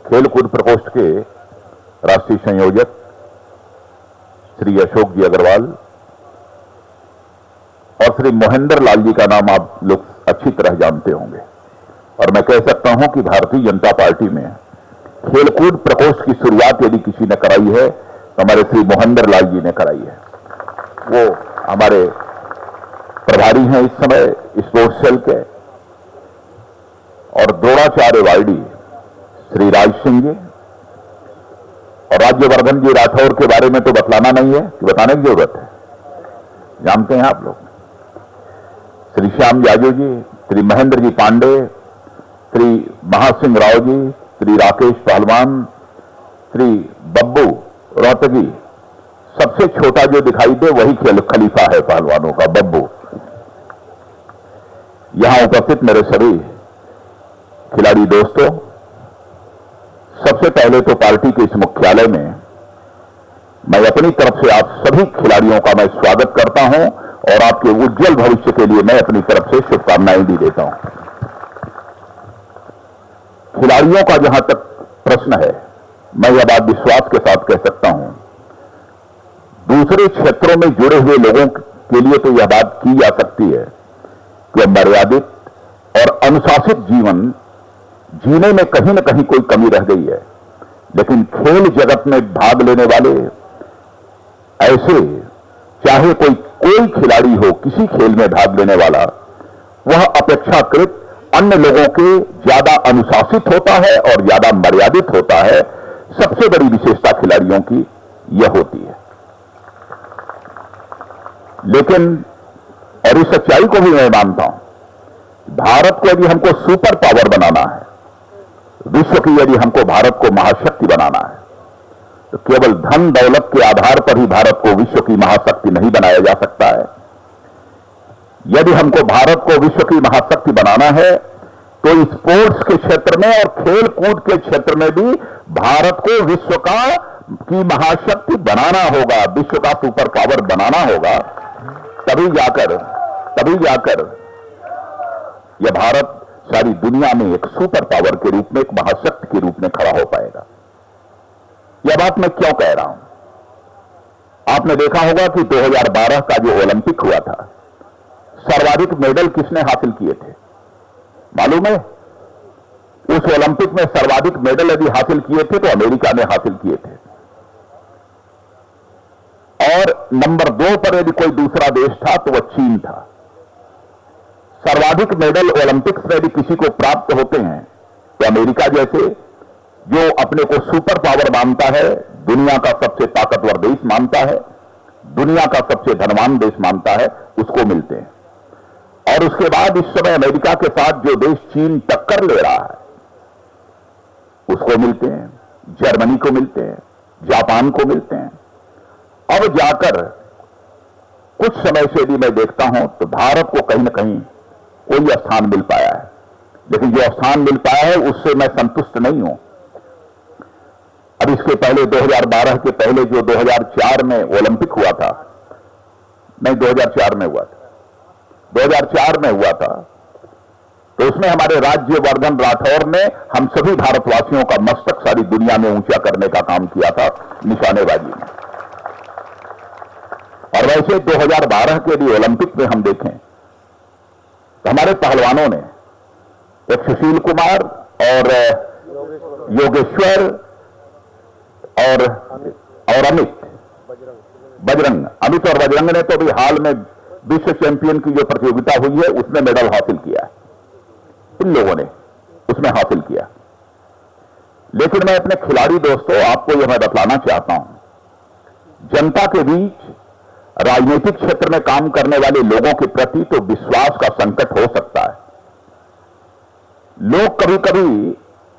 खेलकूद प्रकोष्ठ के राष्ट्रीय संयोजक श्री अशोक जी अग्रवाल और श्री मोहिंदर लाल जी का नाम आप लोग अच्छी तरह जानते होंगे, और मैं कह सकता हूं कि भारतीय जनता पार्टी में खेलकूद प्रकोष्ठ की शुरुआत यदि किसी ने कराई है तो हमारे श्री मोहिंदर लाल जी ने कराई है। वो हमारे प्रभारी हैं इस समय स्पोर्ट्स सेल के, और द्रोणाचार्य वाईडी श्री राज सिंह जी, और राज्यवर्धन जी राठौर के बारे में तो बतलाना नहीं है कि बताने की जरूरत है, जानते हैं आप लोग। श्री श्याम जाजू जी, श्री महेंद्र जी पांडे, श्री महासिंह राव जी, श्री राकेश पहलवान, श्री बब्बू रोहतगी, सबसे छोटा जो दिखाई दे वही खेल खलीफा है पहलवानों का, बब्बू। यहां उपस्थित मेरे सभी खिलाड़ी दोस्तों, सबसे पहले तो पार्टी के इस मुख्यालय में मैं अपनी तरफ से आप सभी खिलाड़ियों का मैं स्वागत करता हूं और आपके उज्जवल भविष्य के लिए मैं अपनी तरफ से शुभकामनाएं भी देता हूं। खिलाड़ियों का जहां तक प्रश्न है, मैं यह बात विश्वास के साथ कह सकता हूं, दूसरे क्षेत्रों में जुड़े हुए लोगों के लिए तो यह बात की जा सकती है कि मर्यादित और अनुशासित जीवन जीने में कहीं न कहीं कोई कमी रह गई है, लेकिन खेल जगत में भाग लेने वाले ऐसे, चाहे कोई खिलाड़ी हो, किसी खेल में भाग लेने वाला, वह अपेक्षाकृत अन्य लोगों के ज्यादा अनुशासित होता है और ज्यादा मर्यादित होता है। सबसे बड़ी विशेषता खिलाड़ियों की यह होती है। लेकिन और इस सच्चाई को भी मैं मानता हूं, भारत को यदि हमको सुपर पावर बनाना है, विश्व की यदि हमको भारत को महाशक्ति बनाना है, तो केवल धन दौलत के आधार पर ही भारत को विश्व की महाशक्ति नहीं बनाया जा सकता है। यदि हमको भारत को विश्व की महाशक्ति बनाना है तो स्पोर्ट्स के क्षेत्र में और खेल कूद के क्षेत्र में भी भारत को विश्व की महाशक्ति बनाना होगा, विश्व का सुपर पावर बनाना होगा। तभी जाकर यह भारत सारी दुनिया में एक सुपर पावर के रूप में, एक महाशक्ति के रूप में खड़ा हो पाएगा। यह बात मैं क्यों कह रहा हूं? आपने देखा होगा कि 2012 का जो ओलंपिक हुआ था, सर्वाधिक मेडल किसने हासिल किए थे मालूम है? उस ओलंपिक में सर्वाधिक मेडल यदि हासिल किए थे तो अमेरिका ने हासिल किए थे, और नंबर 2 पर यदि कोई दूसरा देश था तो वह चीन था। सर्वाधिक मेडल ओलंपिक्स में यदि किसी को प्राप्त होते हैं तो अमेरिका जैसे, जो अपने को सुपर पावर मानता है, दुनिया का सबसे ताकतवर देश मानता है, दुनिया का सबसे धनवान देश मानता है, उसको मिलते हैं। और उसके बाद इस समय अमेरिका के साथ जो देश चीन टक्कर ले रहा है उसको मिलते हैं, जर्मनी को मिलते हैं, जापान को मिलते हैं। अब जाकर कुछ समय से भी मैं देखता हूं तो भारत को कहीं ना कहीं कोई स्थान मिल पाया है, लेकिन जो स्थान मिल पाया है उससे मैं संतुष्ट नहीं हूं। अब इसके पहले 2012 के पहले जो 2004 में ओलंपिक हुआ था, नहीं 2004 में हुआ था, 2004 में हुआ था, तो उसमें हमारे राज्यवर्धन राठौर ने हम सभी भारतवासियों का मस्तक सारी दुनिया में ऊंचा करने का काम किया था निशानेबाजी में। और वैसे 2012 के भी ओलंपिक में हम देखें तो हमारे पहलवानों ने, एक सुशील कुमार और योगेश्वर और अमित और बजरंग ने तो भी हाल में विश्व चैंपियन की जो प्रतियोगिता हुई है उसमें मेडल हासिल किया है। इन लोगों ने उसमें हासिल किया। लेकिन मैं अपने खिलाड़ी दोस्तों आपको यह मैं बतलाना चाहता हूं, जनता के बीच राजनीतिक क्षेत्र में काम करने वाले लोगों के प्रति तो विश्वास का संकट हो सकता है। लोग कभी कभी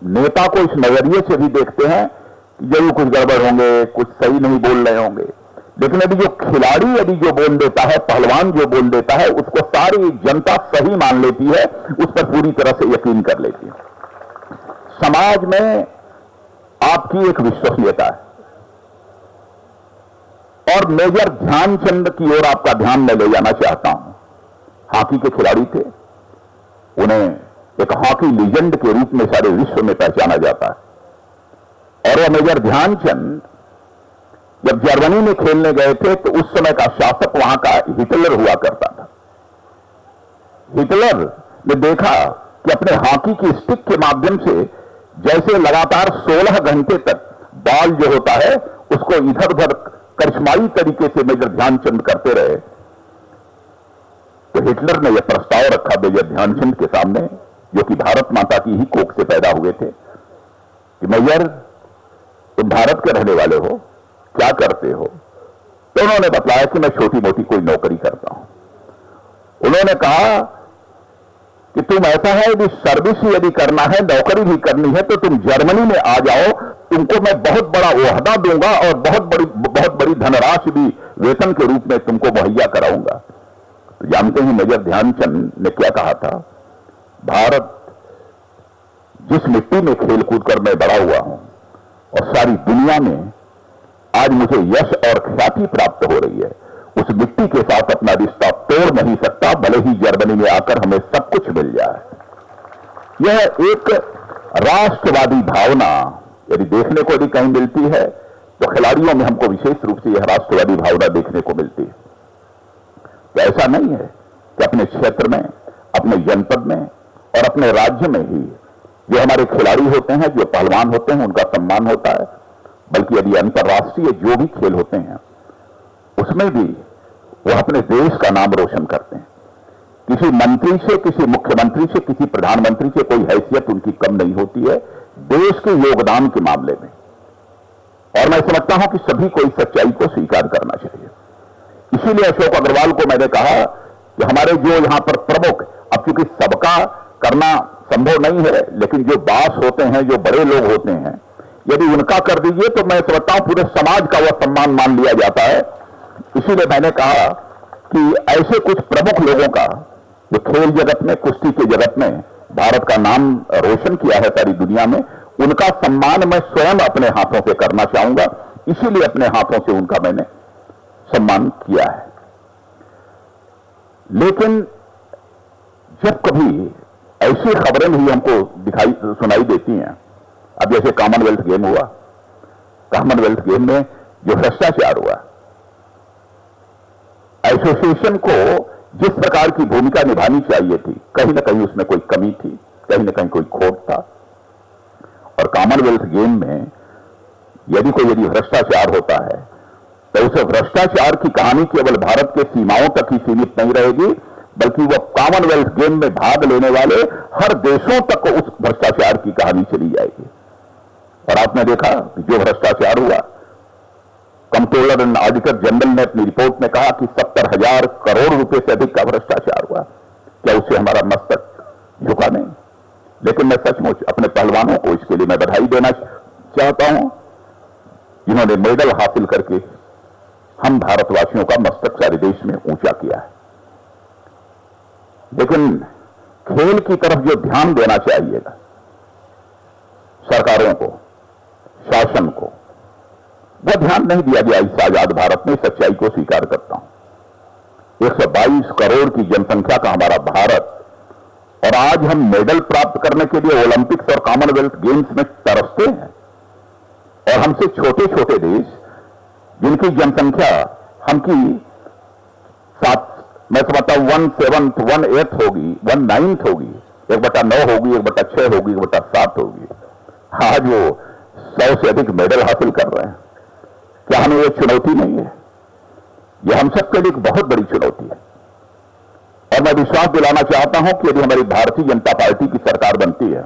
नेता को इस नजरिए से भी देखते हैं कि जरूर कुछ गड़बड़ होंगे, कुछ सही नहीं बोल रहे होंगे, लेकिन यदि जो खिलाड़ी यदि जो बोल देता है, पहलवान जो बोल देता है, उसको सारी जनता सही मान लेती है, उस पर पूरी तरह से यकीन कर लेती है। समाज में आपकी एक विश्वसनीयता है। और मेजर ध्यानचंद की ओर आपका ध्यान मैं ले जाना चाहता हूं। हॉकी के खिलाड़ी थे, उन्हें एक हॉकी लीजेंड के रूप में सारे विश्व में पहचाना जाता है। और वह मेजर ध्यानचंद जब जर्मनी में खेलने गए थे तो उस समय का शासक वहां का हिटलर हुआ करता था। हिटलर ने देखा कि अपने हॉकी की स्टिक के माध्यम से जैसे लगातार 16 घंटे तक बॉल जो होता है उसको इधर उधर करिश्माई तरीके से मेजर ध्यानचंद करते रहे, तो हिटलर ने यह प्रस्ताव रखा मेजर ध्यानचंद के सामने, जो कि भारत माता की ही कोख से पैदा हुए थे, कि मेजर तुम भारत के रहने वाले हो, क्या करते हो? तो उन्होंने बताया कि मैं छोटी मोटी कोई नौकरी करता हूं। उन्होंने कहा कि तुम ऐसा है कि सर्विस यदि करना है, नौकरी भी करनी है, तो तुम जर्मनी में आ जाओ, तुमको मैं बहुत बड़ा ओहदा दूंगा और बहुत बड़ी धनराशि भी वेतन के रूप में तुमको मुहैया कराऊंगा। तो जानते हैं मेजर ध्यानचंद ने क्या कहा था? भारत जिस मिट्टी में खेल कूद कर मैं बड़ा हुआ हूं और सारी दुनिया में आज मुझे यश और ख्याति प्राप्त हो रही है, उस मिट्टी के साथ अपना रिश्ता तोड़ नहीं सकता, भले ही जर्मनी में आकर हमें सब कुछ मिल जाए। यह एक राष्ट्रवादी भावना यदि देखने को यदि कहीं मिलती है तो खिलाड़ियों में हमको विशेष रूप से यह राष्ट्रवादी भावना देखने को मिलती है। तो ऐसा नहीं है कि अपने क्षेत्र में, अपने जनपद में और अपने राज्य में ही जो हमारे खिलाड़ी होते हैं, जो पहलवान होते हैं, उनका सम्मान होता है, बल्कि यदि अंतर्राष्ट्रीय जो भी खेल होते हैं उसमें भी वह अपने देश का नाम रोशन करते हैं। किसी मंत्री से, किसी मुख्यमंत्री से, किसी प्रधानमंत्री से कोई हैसियत उनकी कम नहीं होती है देश के योगदान के मामले में। और मैं समझता हूं कि सभी को इस सच्चाई को स्वीकार करना चाहिए। इसीलिए अशोक अग्रवाल को मैंने कहा कि हमारे जो यहां पर प्रमुख, अब चूंकि सबका करना संभव नहीं है, लेकिन जो बास होते हैं, जो बड़े लोग होते हैं, यदि उनका कर दीजिए तो मैं समझता हूं पूरे समाज का वह सम्मान मान लिया जाता है। इसीलिए मैंने कहा कि ऐसे कुछ प्रमुख लोगों का जो खेल जगत में, कुश्ती के जगत में भारत का नाम रोशन किया है सारी दुनिया में, उनका सम्मान मैं स्वयं अपने हाथों से करना चाहूंगा। इसीलिए अपने हाथों से उनका मैंने सम्मान किया है। लेकिन जब कभी ऐसी खबरें भी हमको सुनाई देती हैं, अब जैसे कॉमनवेल्थ गेम हुआ, कॉमनवेल्थ गेम में जो भ्रष्टाचार हुआ, एसोसिएशन को जिस प्रकार की भूमिका निभानी चाहिए थी, कहीं ना कहीं उसमें कोई कमी थी, कहीं ना कहीं कोई खोट था। और कॉमनवेल्थ गेम में यदि भ्रष्टाचार होता है तो उस भ्रष्टाचार की कहानी केवल भारत के सीमाओं तक ही सीमित नहीं रहेगी, बल्कि वह कॉमनवेल्थ गेम में भाग लेने वाले हर देशों तक उस भ्रष्टाचार की कहानी चली जाएगी। और आपने देखा कि जो भ्रष्टाचार हुआ, कंट्रोलर एंड ऑडिटर जनरल ने अपनी रिपोर्ट में कहा कि 70,000 करोड़ रुपए से अधिक का भ्रष्टाचार हुआ। क्या उससे हमारा मस्तक झुका नहीं? लेकिन मैं सचमुच अपने पहलवानों को इसके लिए मैं बधाई देना चाहता हूं, जिन्होंने मेडल हासिल करके हम भारतवासियों का मस्तक सारे देश में ऊंचा किया है। लेकिन खेल की तरफ जो ध्यान देना चाहिएगा सरकारों को, शासन को, वह ध्यान नहीं दिया गया इस आजाद भारत में। सच्चाई को स्वीकार करता हूं। 122 करोड़ की जनसंख्या का हमारा भारत, और आज हम मेडल प्राप्त करने के लिए ओलंपिक्स और कॉमनवेल्थ गेम्स में तरसते हैं। और हमसे छोटे छोटे देश, जिनकी जनसंख्या हमकी मैं समझता हूं 1/7, 1/8 होगी, 1/9 होगी, 1/9 होगी, 1/6 होगी, 1/7 होगी, आज वो 100 से अधिक मेडल हासिल कर रहे हैं। क्या हमें ये चुनौती नहीं है? यह हम सबके लिए एक बहुत बड़ी चुनौती है। और मैं विश्वास दिलाना चाहता हूं कि यदि हमारी भारतीय जनता पार्टी की सरकार बनती है,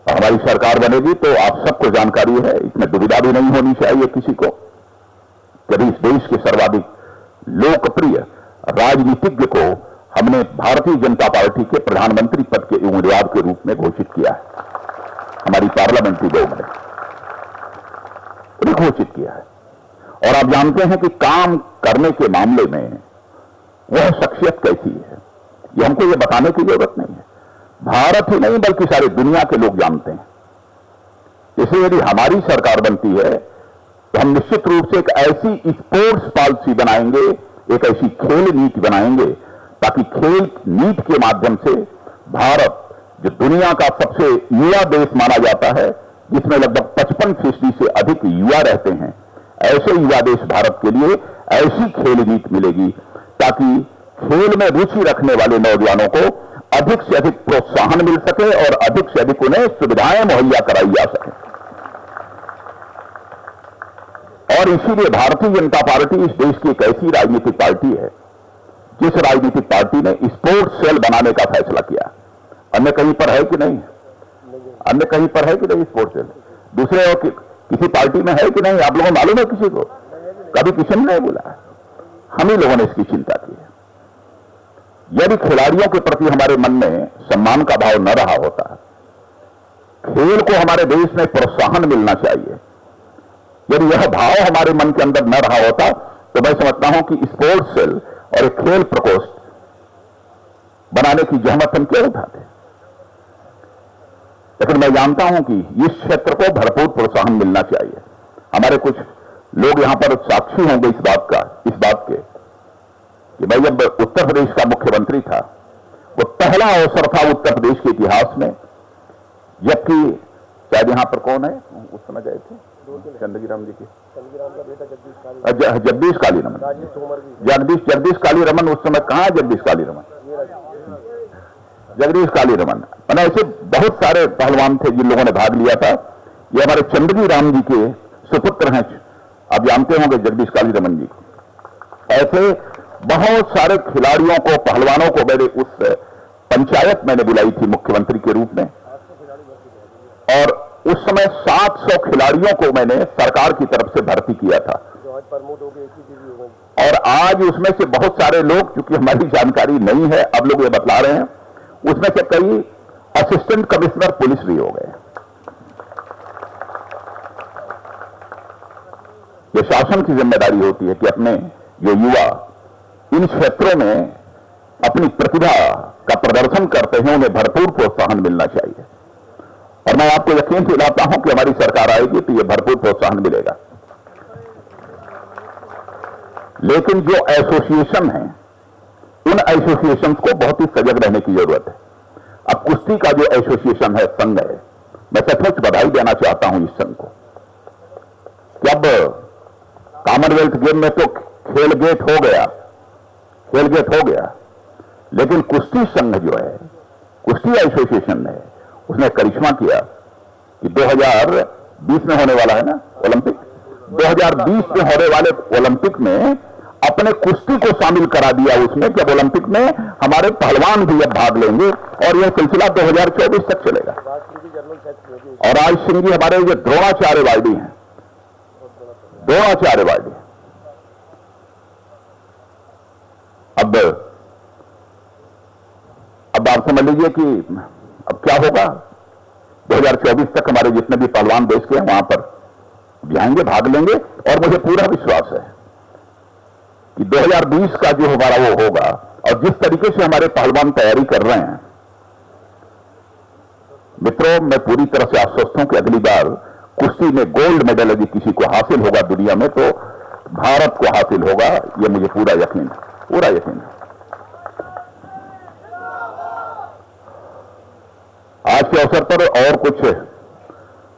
और हमारी सरकार बनेगी, तो आप सबको जानकारी है, इसमें दुविधा भी नहीं होनी चाहिए किसी को, यदि इस देश के सर्वाधिक लोकप्रिय राजनीतिज्ञ को हमने भारतीय जनता पार्टी के प्रधानमंत्री पद के उम्मीदवार के रूप में घोषित किया है। हमारी पार्लियामेंट्री बोर्ड ने घोषित किया है। और आप जानते हैं कि काम करने के मामले में वह शख्सियत कैसी है, यह हमको यह बताने की जरूरत नहीं है। भारत ही नहीं बल्कि सारी दुनिया के लोग जानते हैं। इसलिए यदि हमारी सरकार बनती है तो हम निश्चित रूप से एक ऐसी स्पोर्ट्स पॉलिसी बनाएंगे, एक ऐसी खेल नीति बनाएंगे, ताकि खेल नीति के माध्यम से भारत, जो दुनिया का सबसे युवा देश माना जाता है, जिसमें लगभग 55% से अधिक युवा रहते हैं, ऐसे युवा देश भारत के लिए ऐसी खेल नीति मिलेगी ताकि खेल में रुचि रखने वाले नौजवानों को अधिक से अधिक प्रोत्साहन मिल सके और अधिक से अधिक उन्हें सुविधाएं मुहैया कराई जा सके। और इसीलिए भारतीय जनता पार्टी इस देश की एक ऐसी राजनीतिक पार्टी है जिस राजनीतिक पार्टी ने स्पोर्ट्स सेल बनाने का फैसला किया। अन्य कहीं पर है कि नहीं? अन्य कहीं पर है कि नहीं स्पोर्ट्स सेल? दूसरे और किसी पार्टी में है कि नहीं? आप लोगों को मालूम है किसी को? कभी किसी ने नहीं बोला। हम ही लोगों ने इसकी चिंता की है। यदि खिलाड़ियों के प्रति हमारे मन में सम्मान का भाव न रहा होता, खेल को हमारे देश में प्रोत्साहन मिलना चाहिए, यदि यह भाव हमारे मन के अंदर न रहा होता, तो मैं समझता हूं कि स्पोर्ट्स सेल और एक खेल प्रकोष्ठ बनाने की जहमत हम क्यों उठाते। लेकिन मैं जानता हूं कि इस क्षेत्र को भरपूर प्रोत्साहन मिलना चाहिए। हमारे कुछ लोग यहां पर साक्षी होंगे इस बात के कि मैं जब उत्तर प्रदेश का मुख्यमंत्री था, वो पहला अवसर था उत्तर प्रदेश के इतिहास में, जबकि शायद यहां पर कौन है उस समय गए थे चंद्रगिराम जी के जगदीश काली रमन, जगदीश काली रमन। उस समय कहां है जगदीश काली रमन? जगदीश काली रमन, मैंने ऐसे बहुत सारे पहलवान थे जिन लोगों ने भाग लिया था। ये हमारे चंद्रगिराम जी के सुपुत्र हैं, आप जानते होंगे जगदीश काली रमन जी को। ऐसे बहुत सारे खिलाड़ियों को, पहलवानों को मैंने उस पंचायत मैंने बुलाई थी मुख्यमंत्री के रूप में, और उस समय 700 खिलाड़ियों को मैंने सरकार की तरफ से भर्ती किया था। और आज उसमें से बहुत सारे लोग, क्योंकि हमारी जानकारी नहीं है, अब लोग ये बतला रहे हैं, उसमें से कई असिस्टेंट कमिश्नर पुलिस भी हो गए। ये शासन की जिम्मेदारी होती है कि अपने जो युवा इन क्षेत्रों में अपनी प्रतिभा का प्रदर्शन करते हैं, उन्हें भरपूर प्रोत्साहन मिलना चाहिए। और मैं आपको यकीन दिलाता हूं कि हमारी सरकार आएगी तो यह भरपूर प्रोत्साहन मिलेगा। लेकिन जो एसोसिएशन है, उन एसोसिएशन को बहुत ही सजग रहने की जरूरत है। अब कुश्ती का जो एसोसिएशन है, संघ है, मैं सचमुच बधाई देना चाहता हूं इस संघ को। जब कॉमनवेल्थ गेम में तो खेल गेट हो गया, लेकिन कुश्ती संघ जो है, कुश्ती एसोसिएशन ने उसने करिश्मा किया कि 2020 में होने वाला है ना ओलंपिक, 2020 में होने वाले ओलंपिक में अपने कुश्ती को शामिल करा दिया उसमें, जब ओलंपिक में हमारे पहलवान भी अब भाग लेंगे और यह सिलसिला 2024 तक चलेगा। और आज सिंह जी हमारे जो द्रोणाचार्य वार्डी हैं, द्रोणाचार्य वार्डी, अब आप समझ लीजिए कि अब क्या होगा। 2024 तक हमारे जितने भी पहलवान देश के हैं वहां पर जाएंगे, भाग लेंगे, और मुझे पूरा विश्वास है कि 2020 का जो हमारा वो होगा। और जिस तरीके से हमारे पहलवान तैयारी कर रहे हैं, मित्रों, मैं पूरी तरह से आश्वस्त हूं कि अगली बार कुश्ती में गोल्ड मेडल यदि किसी को हासिल होगा दुनिया में, तो भारत को हासिल होगा। यह मुझे पूरा यकीन है। आज के अवसर पर और कुछ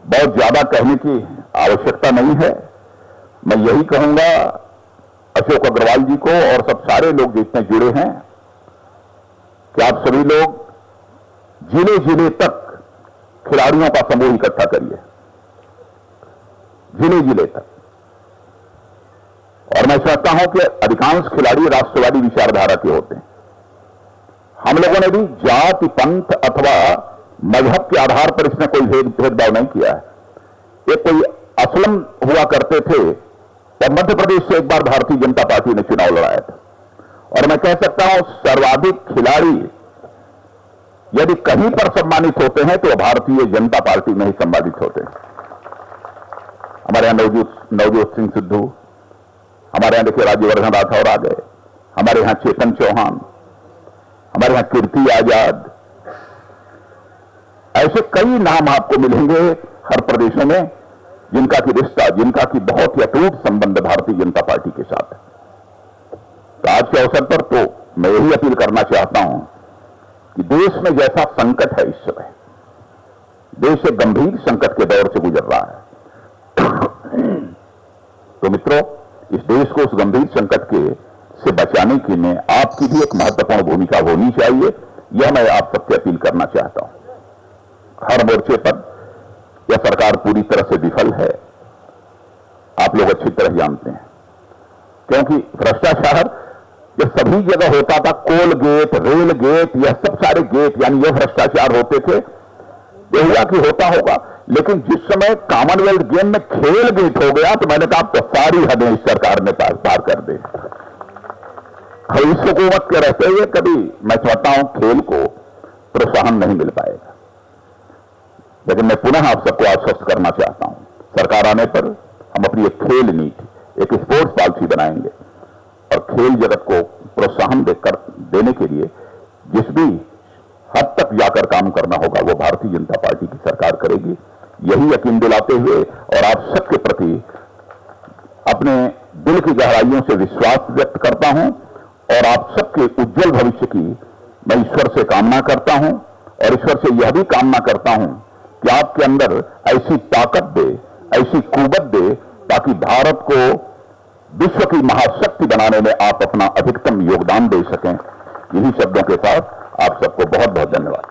बहुत ज्यादा कहने की आवश्यकता नहीं है। मैं यही कहूंगा अशोक अग्रवाल जी को और सब सारे लोग जितने जुड़े हैं कि आप सभी लोग जिले जिले तक खिलाड़ियों का समूह इकट्ठा करिए, जिले जिले तक। और मैं समझता हूं कि अधिकांश खिलाड़ी राष्ट्रवादी विचारधारा के होते हैं। हम लोगों ने भी जाति, पंथ अथवा मजहब के आधार पर इसमें कोई भेदभाव नहीं किया है। ये कोई असलम हुआ करते थे, और मध्य प्रदेश से एक बार भारतीय जनता पार्टी ने चुनाव लड़ाया था। और मैं कह सकता हूं सर्वाधिक खिलाड़ी यदि कहीं पर सम्मानित होते हैं तो भारतीय जनता पार्टी में ही सम्मानित होते हैं। हमारे यहां नवजोत सिंह सिद्धू, हमारे यहां देखिए राज्यवर्धन राठौर आ गए, हमारे यहां चेतन चौहान, हमारे यहां कीर्ति आजाद, ऐसे कई नाम आपको मिलेंगे हर प्रदेशों में जिनका की रिश्ता, जिनका की बहुत ही अटूट संबंध भारतीय जनता पार्टी के साथ है। तो आज के अवसर पर तो मैं यही अपील करना चाहता हूं कि देश में जैसा संकट है इस समय, देश एक गंभीर संकट के दौर से गुजर रहा है। तो मित्रों, इस देश को उस गंभीर संकट के से बचाने के लिए आपकी भी एक महत्वपूर्ण भूमिका होनी चाहिए। यह मैं आप सबसे अपील करना चाहता हूं। हर मोर्चे पर यह सरकार पूरी तरह से विफल है, आप लोग अच्छी तरह जानते हैं, क्योंकि भ्रष्टाचार यह सभी जगह होता था। कोल गेट, रेल गेट, यह सब सारे गेट यानी यह भ्रष्टाचार होते थे। यह हुआ कि होता होगा, लेकिन जिस समय कॉमनवेल्थ गेम में खेल गेट हो गया तो मैंने कहा तो सारी हदें इस सरकार ने पार कर दी। इस हुकूमत के रहते हुए कभी मैं चाहता हूं खेल को प्रोत्साहन नहीं मिल पाएगा। लेकिन मैं पुनः आप सबको आश्वस्त करना चाहता हूं, सरकार आने पर हम अपनी एक खेल नीति, एक स्पोर्ट्स पॉलिसी बनाएंगे और खेल जगत को प्रोत्साहन देने के लिए जिस भी हद तक जाकर काम करना होगा वो भारतीय जनता पार्टी की सरकार करेगी। यही यकीन दिलाते हुए और आप सबके प्रति अपने दिल की गहराइयों से विश्वास व्यक्त करता हूं और आप सबके उज्जवल भविष्य की मैं ईश्वर से कामना करता हूं और ईश्वर से यह भी कामना करता हूं कि आपके अंदर ऐसी ताकत दे, ऐसी कुव्वत दे, ताकि भारत को विश्व की महाशक्ति बनाने में आप अपना अधिकतम योगदान दे सकें। यही शब्दों के साथ आप सबको बहुत बहुत धन्यवाद।